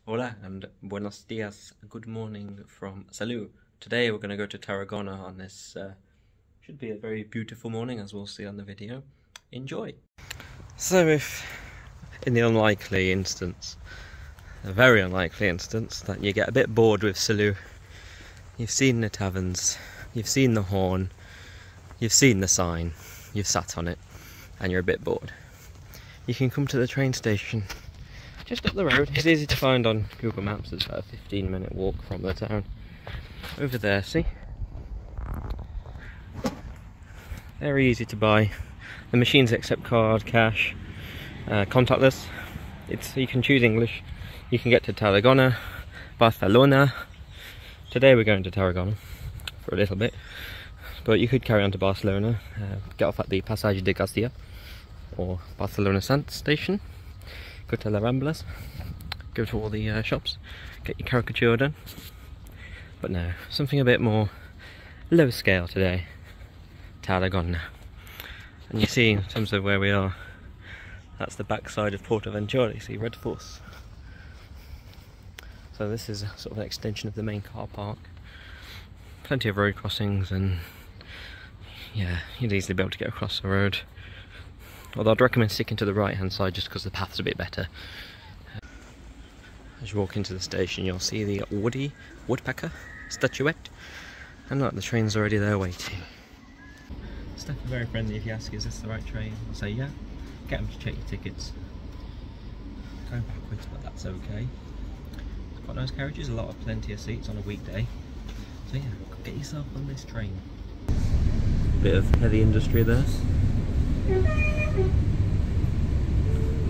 Hola and buenos dias, good morning from Salou. Today we're going to go to Tarragona on this, should be a very beautiful morning as we'll see on the video. Enjoy! So if, in the unlikely instance, a very unlikely instance, that you get a bit bored with Salou, you've seen the taverns, you've seen the horn, you've seen the sign, you've sat on it, and you're a bit bored, you can come to the train station. Just up the road. It's easy to find on Google Maps. It's about a 15-minute walk from the town. Over there, see? Very easy to buy. The machines accept card, cash, contactless. You can choose English. You can get to Tarragona, Barcelona. Today we're going to Tarragona for a little bit, but you could carry on to Barcelona, get off at the Passage de Castilla or Barcelona Sant station. Go to La Ramblas, go to all the shops, get your caricature done. But no, something a bit more low scale today. Tarragona. And you see, in terms of where we are, that's the backside of Portaventura, you see Red Force. So this is sort of an extension of the main car park. Plenty of road crossings, and yeah, you'd easily be able to get across the road. Although I'd recommend sticking to the right hand side just because the path's a bit better. As you walk into the station you'll see the woodpecker statuette, and look, the train's already there waiting. Staff are very friendly. If you ask is this the right train, I'll say yeah. Get them to check your tickets. Going backwards, but that's okay. It's quite nice carriages, plenty of seats on a weekday. So yeah, get yourself on this train. Bit of heavy industry there.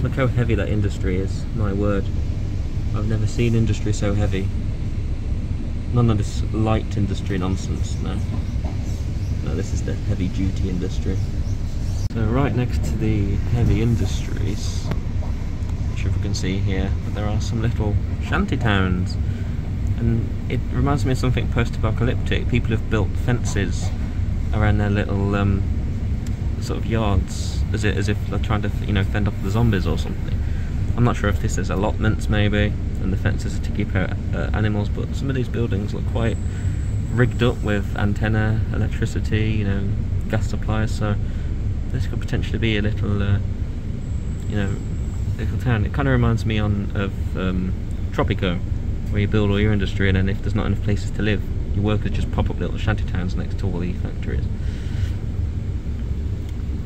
Look how heavy that industry is, my word. I've never seen industry so heavy. None of this light industry nonsense, no. No, this is the heavy duty industry. So right next to the heavy industries, which if we can see here, but there are some little shanty towns. And it reminds me of something post-apocalyptic. People have built fences around their little sort of yards, as if they're trying to, fend off the zombies or something. I'm not sure if this is allotments maybe, and the fences are to keep out animals, but some of these buildings look quite rigged up with antenna, electricity, gas supplies, so this could potentially be a little, little town. It kind of reminds me of Tropico, where you build all your industry, and then if there's not enough places to live, your workers just pop up little shanty towns next to all the factories.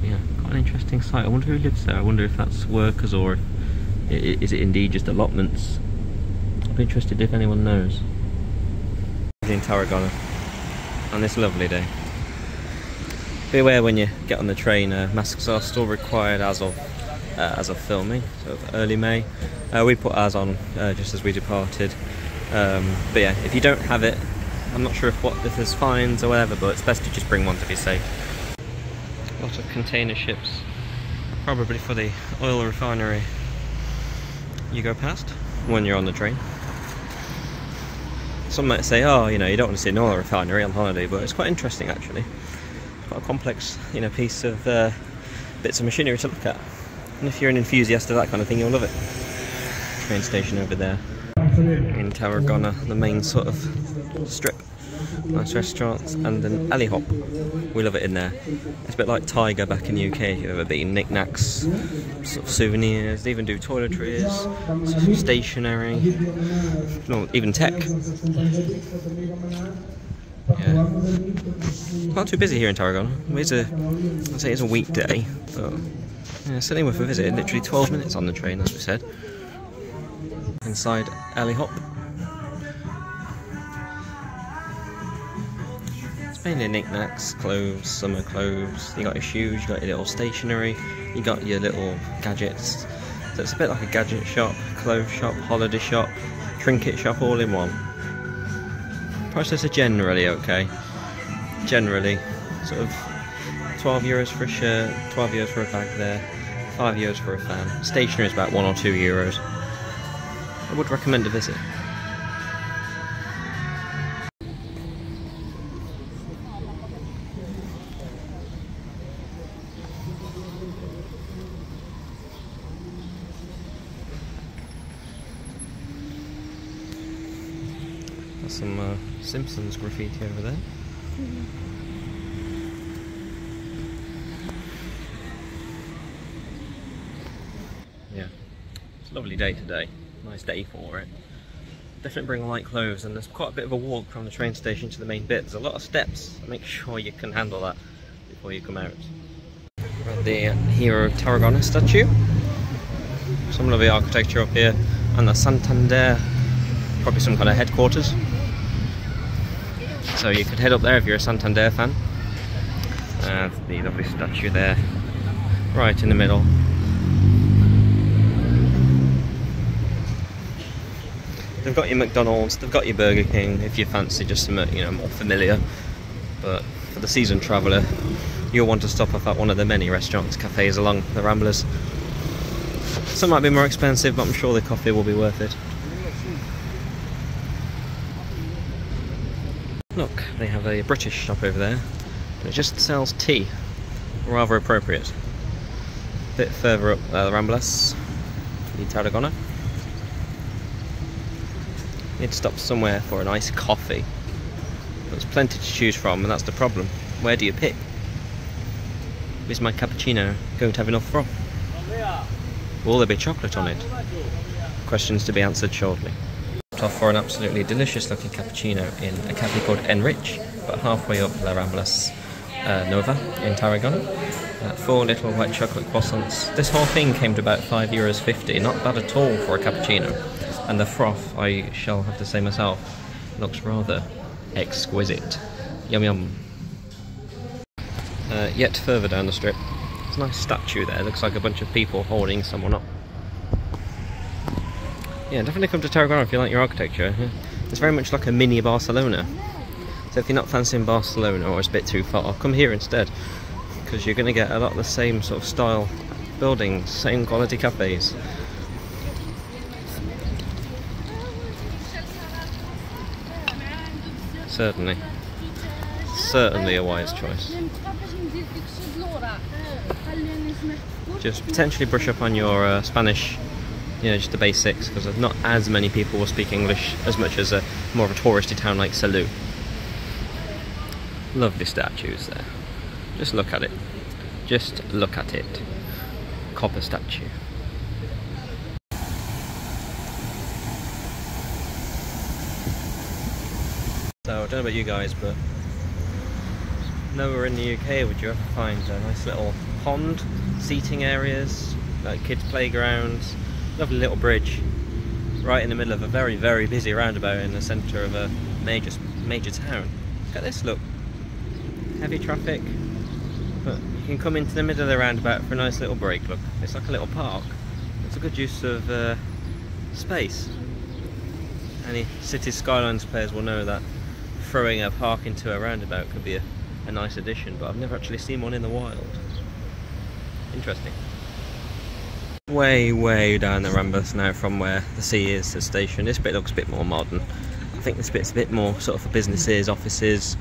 Yeah, quite an interesting site. I wonder who lives there. I wonder if that's workers or is it indeed just allotments. I'd be interested if anyone knows. In Tarragona on this lovely day. Be aware when you get on the train, masks are still required as of filming, so early May. We put ours on just as we departed. But yeah, if you don't have it, I'm not sure if there's fines or whatever, but it's best to just bring one to be safe. Lots of container ships, probably for the oil refinery you go past when you're on the train. Some might say, oh, you don't want to see an oil refinery on holiday, but it's quite interesting actually. It's quite a complex, piece of bits of machinery to look at. And if you're an enthusiast of that kind of thing, you'll love it. Train station over there in Tarragona, the main sort of strip. Nice restaurants and an alley hop. We love it in there. It's a bit like Tiger back in the UK if you've ever been. Knickknacks, sort of souvenirs. They even do toiletries, stationery, even tech. Yeah. Not too busy here in Tarragona. I'd say it's a weekday, but yeah, certainly worth a visit. Literally 12 minutes on the train, as we said. Inside alley hop. Mainly knickknacks, clothes, summer clothes. You got your shoes, you got your little stationery, you got your little gadgets. So it's a bit like a gadget shop, clothes shop, holiday shop, trinket shop, all in one. Prices are generally okay. Generally, sort of €12 for a shirt, €12 for a bag there, €5 for a fan. Stationery is about €1 or €2. I would recommend a visit. Got some Simpsons graffiti over there. Yeah, it's a lovely day today. Nice day for it. Definitely bring light clothes, and there's quite a bit of a walk from the train station to the main bit. There's a lot of steps. Make sure you can handle that before you come out. We're at the hero Tarragona statue. Some lovely architecture up here, and the Santander, probably some kind of headquarters. So you could head up there if you're a Santander fan. The lovely statue there, right in the middle. They've got your McDonald's, they've got your Burger King if you fancy just some, you know, more familiar. But for the seasoned traveller, you'll want to stop off at one of the many restaurants, cafes along the Ramblas. Some might be more expensive, but I'm sure the coffee will be worth it. Look, they have a British shop over there, and it just sells tea. Rather appropriate. A bit further up the Ramblas, the Tarragona. Need to stop somewhere for a nice coffee. There's plenty to choose from, and that's the problem. Where do you pick? Is my cappuccino going to have enough froth? Will there be chocolate on it? Questions to be answered shortly. Off for an absolutely delicious looking cappuccino in a cafe called Enrich, about halfway up La Rambla Nova in Tarragona. 4 little white chocolate croissants. This whole thing came to about €5.50, not bad at all for a cappuccino. And the froth, I shall have to say myself, looks rather exquisite. Yum yum. Yet further down the strip, there's a nice statue there. Looks like a bunch of people holding someone up. Yeah, definitely come to Tarragona if you like your architecture. It's very much like a mini Barcelona. So if you're not fancying Barcelona or it's a bit too far, come here instead. Because you're going to get a lot of the same sort of style buildings, same quality cafes. Certainly. Certainly a wise choice. Just potentially brush up on your Spanish, you know, just the basics, because there's not as many people will speak English as much as more of a touristy town like Salou. Lovely statues there. Just look at it. Just look at it. Copper statue. So, I don't know about you guys, but nowhere in the UK would you ever find a nice little pond, seating areas, like kids' playgrounds, lovely little bridge, right in the middle of a very, very busy roundabout in the centre of a major town. Look at this, look. Heavy traffic, but you can come into the middle of the roundabout for a nice little break, look. It's like a little park. It's a good use of space. Any City Skylines players will know that throwing a park into a roundabout could be a nice addition, but I've never actually seen one in the wild. Interesting. Way down the Ramblas now from where the sea is, the station. This bit looks a bit more modern. I think this bit's a bit more sort of for businesses, offices,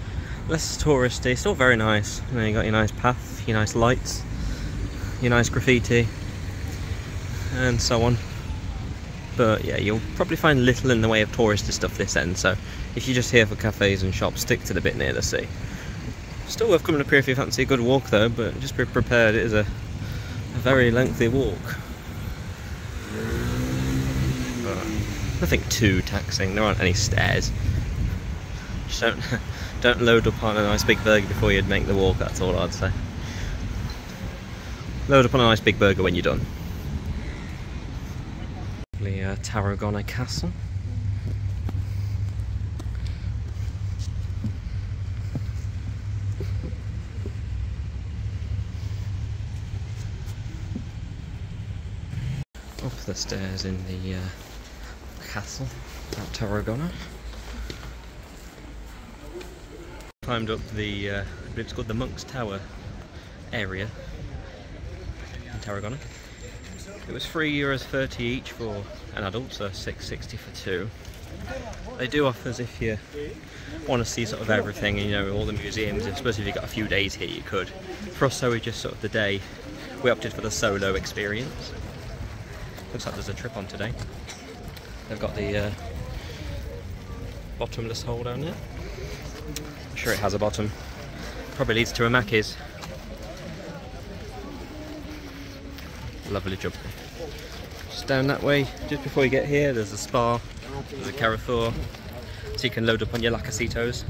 less touristy, still very nice. You know, you got your nice path, your nice lights, your nice graffiti, and so on. But yeah, you'll probably find little in the way of touristy stuff this end, so if you're just here for cafes and shops, stick to the bit near the sea. Still worth coming up here if you fancy a good walk though, but just be prepared, it is a very lengthy walk. But nothing too taxing, there aren't any stairs. Just don't load up on a nice big burger before you'd make the walk, that's all I'd say. Load up on a nice big burger when you're done. Tarragona Castle. Up the stairs in the castle at Tarragona. Climbed up the, I believe it's called the Monk's Tower area in Tarragona. It was €3.30 each for an adult, so $6.60 for two. They do offers if you want to see sort of everything, and you know, all the museums. I suppose if you've got a few days here you could. For us, so we just sort of the day, we opted for the solo experience. Looks like there's a trip on today. They've got the bottomless hole down there. I'm sure it has a bottom. Probably leads to a Mackey's. Lovely jump. Just down that way, just before you get here, there's a spa, there's a Carrefour, so you can load up on your lacasitos.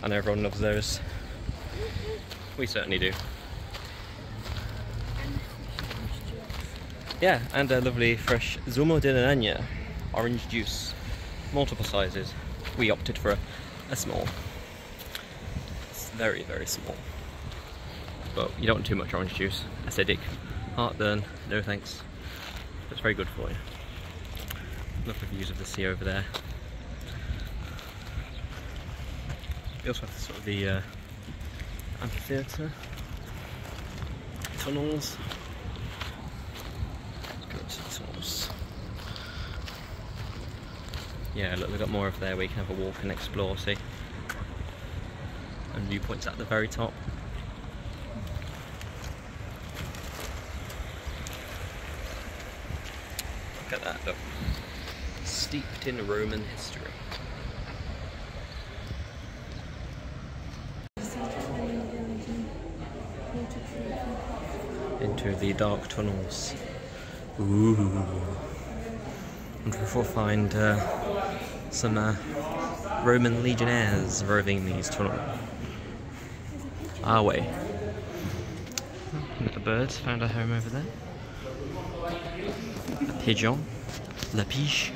I know everyone loves those. We certainly do. Yeah, and a lovely fresh zumo de naranja orange juice, multiple sizes. We opted for a small. It's very, very small. But you don't want too much orange juice. Acidic, heartburn, no thanks. It's very good for you. Lovely views of the sea over there. We also have sort of the amphitheatre, tunnels. Let's go to the tunnels. Yeah, look, we've got more over there where you can have a walk and explore, see? And viewpoints at the very top. Look at that, look. Steeped in Roman history. Into the dark tunnels. Ooh. And we'll find some Roman legionnaires roving these tunnels. Our way. The birds found a home over there. A pigeon. La piche.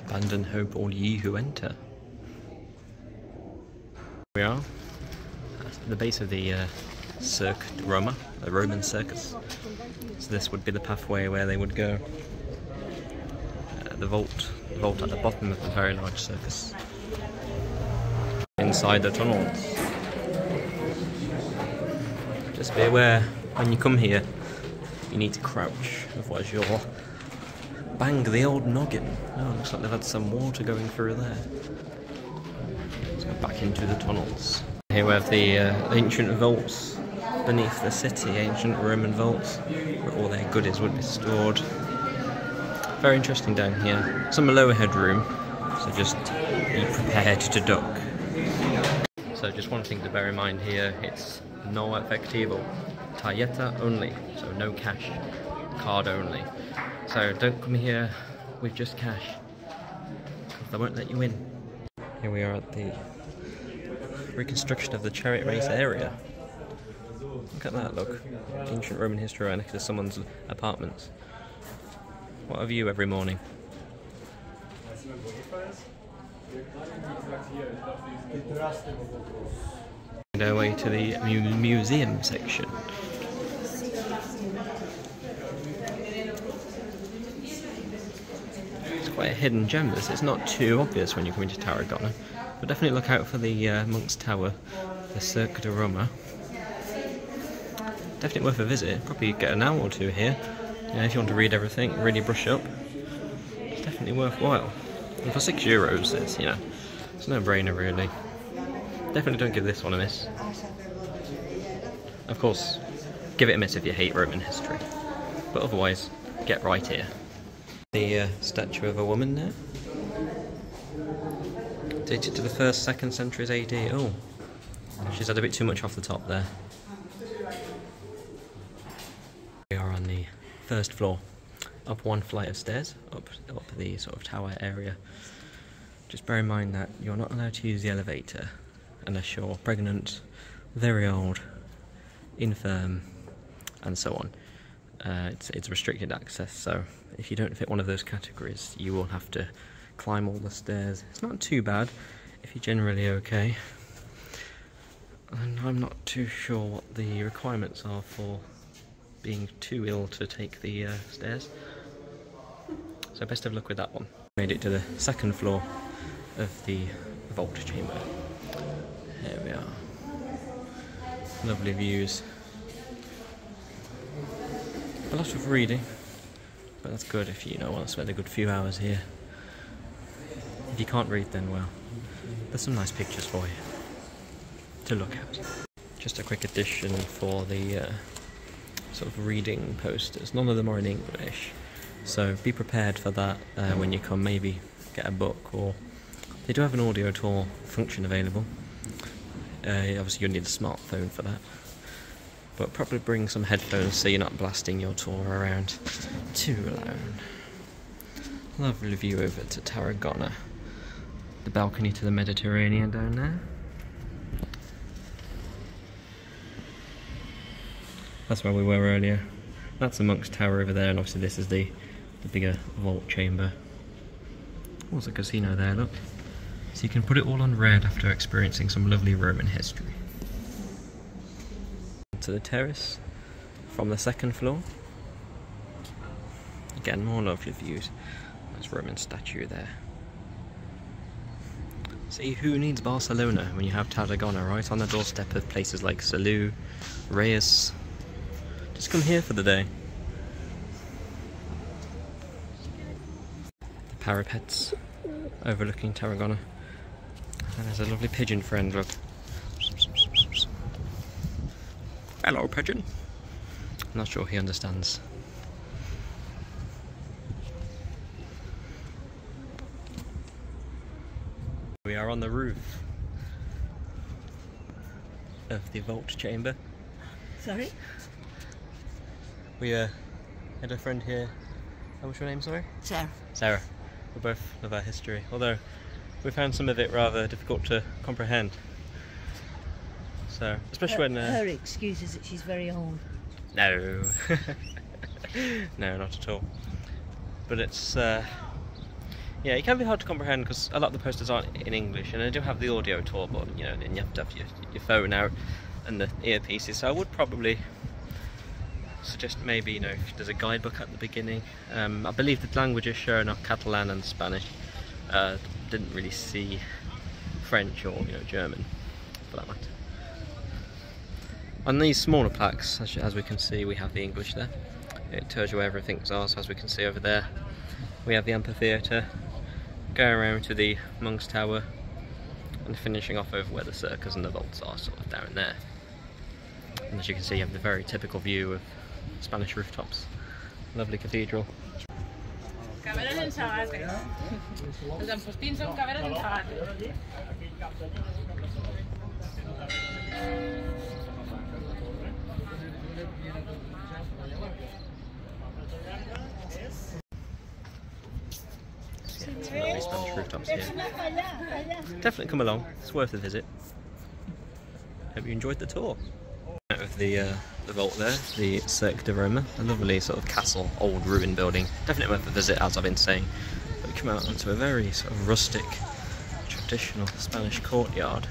Abandon hope all ye who enter. We are at the base of the Circ Roma, the Roman circus. So this would be the pathway where they would go. The vault at the bottom of the very large circus. Inside the tunnels. Just be aware when you come here, you need to crouch, otherwise you'll bang the old noggin. Oh, looks like they've had some water going through there. Let's go back into the tunnels. Here we have the ancient vaults beneath the city, ancient Roman vaults, where all their goodies would be stored. Very interesting down here. Some lower headroom, so just be prepared to duck. So just one thing to bear in mind here, it's no efectivo, tarjeta only, so no cash, card only. So don't come here with just cash, because they won't let you in. Here we are at the reconstruction of the Chariot race area. Look at that, look. Ancient Roman history right next to someone's apartments. What a view every morning. And our way to the museum section. It's quite a hidden gem, this. It's not too obvious when you come into Tarragona, but definitely look out for the Monk's Tower, the Circ Roma. Definitely worth a visit. Probably get an hour or two here. Yeah, if you want to read everything, really brush up. It's definitely worthwhile. And for €6, it's, you know, it's no brainer really. Definitely don't give this one a miss. Of course, give it a miss if you hate Roman history. But otherwise, get right here. The statue of a woman there. Dated to the 1st, 2nd centuries AD. Oh, she's had a bit too much off the top there. We are on the 1st floor, up one flight of stairs, up the sort of tower area. Just bear in mind that you're not allowed to use the elevator unless you're pregnant, very old, infirm, and so on. It's restricted access, so if you don't fit one of those categories, you will have to climb all the stairs. It's not too bad if you're generally okay. And I'm not too sure what the requirements are for being too ill to take the stairs. So best of luck with that one. Made it to the 2nd floor of the vault chamber. Here we are. Lovely views. A lot of reading, but that's good if you want to spend a good few hours here. If you can't read, then well, there's some nice pictures for you to look at. Just a quick addition for the sort of reading posters. None of them are in English, so be prepared for that when you come. Maybe get a book, or they do have an audio tour function available. Obviously you'll need a smartphone for that, but probably bring some headphones so you're not blasting your tour around too loud. Lovely view over to Tarragona. The balcony to the Mediterranean down there. That's where we were earlier. That's the Monk's Tower over there, and obviously this is the bigger vault chamber. Oh, there's a casino there, look. So you can put it all on red after experiencing some lovely Roman history. To the terrace from the second floor. Again, more lovely views. There's a Roman statue there. See, who needs Barcelona when you have Tarragona right on the doorstep of places like Salou, Reus? Just come here for the day. The parapets overlooking Tarragona. And there's a lovely pigeon friend, look. Hello, pigeon. I'm not sure he understands. We are on the roof of the vault chamber. Sorry? We had a friend here. What's your name, sorry? Sarah. Sarah. We both love our history, although we found some of it rather difficult to comprehend. So, especially when... Her excuse is that she's very old. No. No, not at all. But it's... yeah, it can be hard to comprehend because a lot of the posters aren't in English, and they do have the audio tour, but you know, then you have to have your phone out and the earpieces. So I would probably suggest maybe, you know, if there's a guidebook at the beginning. I believe the languages shown are Catalan and Spanish. Didn't really see French or, you know, German for that matter. On these smaller plaques, as we can see, we have the English there. It tells you where everything's are, so as we can see over there, we have the amphitheatre, going around to the Monk's Tower, and finishing off over where the circus and the vaults are, sort of down there. And as you can see, you have the very typical view of Spanish rooftops. Lovely cathedral. Caveres en sagate. Els enfostins són caveres en sagate. Some lovely Spanish rooftops here. Definitely come along, it's worth a visit. Hope you enjoyed the tour. Out of the vault there, the Circ Roma, a lovely sort of castle, old ruin building. Definitely worth a visit, as I've been saying. But we come out onto a very sort of rustic, traditional Spanish courtyard.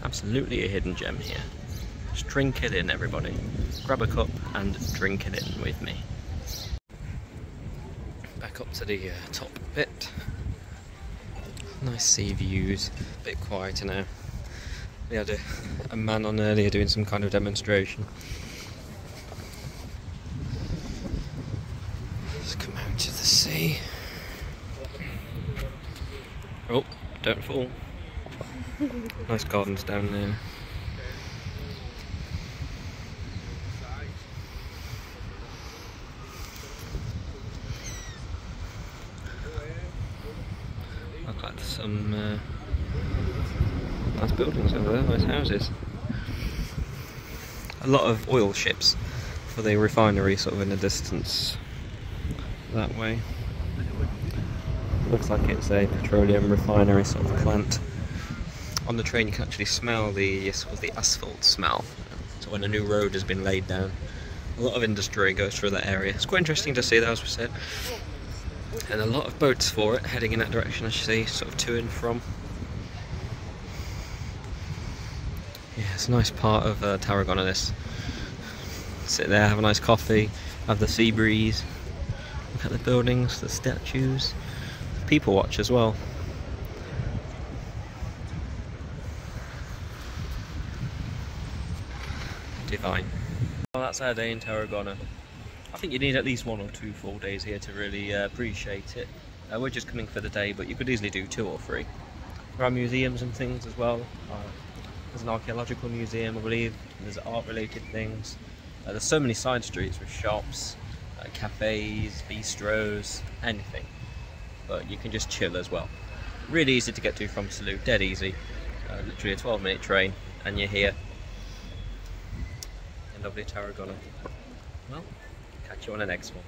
Absolutely a hidden gem here. Just drink it in, everybody. Grab a cup and drink it in with me. Back up to the top bit. Nice sea views, a bit quieter now. We had a man on earlier doing some kind of demonstration. Let's come out to the sea. Oh, don't fall. Nice gardens down there. Look like some nice buildings over there, nice houses. A lot of oil ships for the refinery sort of in the distance that way. Looks like it's a petroleum refinery sort of plant. On the train you can actually smell the sort of the asphalt smell. So when a new road has been laid down, a lot of industry goes through that area. It's quite interesting to see that, as we said. And a lot of boats for it heading in that direction, as you see, sort of to and from. Yeah, it's a nice part of Tarragona, this. Sit there, have a nice coffee, have the sea breeze, look at the buildings, the statues, people watch as well. Divine. Well, that's our day in Tarragona. I think you need at least 1 or 2 full days here to really appreciate it. We're just coming for the day, but you could easily do 2 or 3. There are museums and things as well. There's an archaeological museum, I believe. There's art-related things. There's so many side streets with shops, cafes, bistros, anything. But you can just chill as well. Really easy to get to from Salou, dead easy. Literally a 12-minute train, and you're here in lovely Tarragona. Well, catch you on the next one.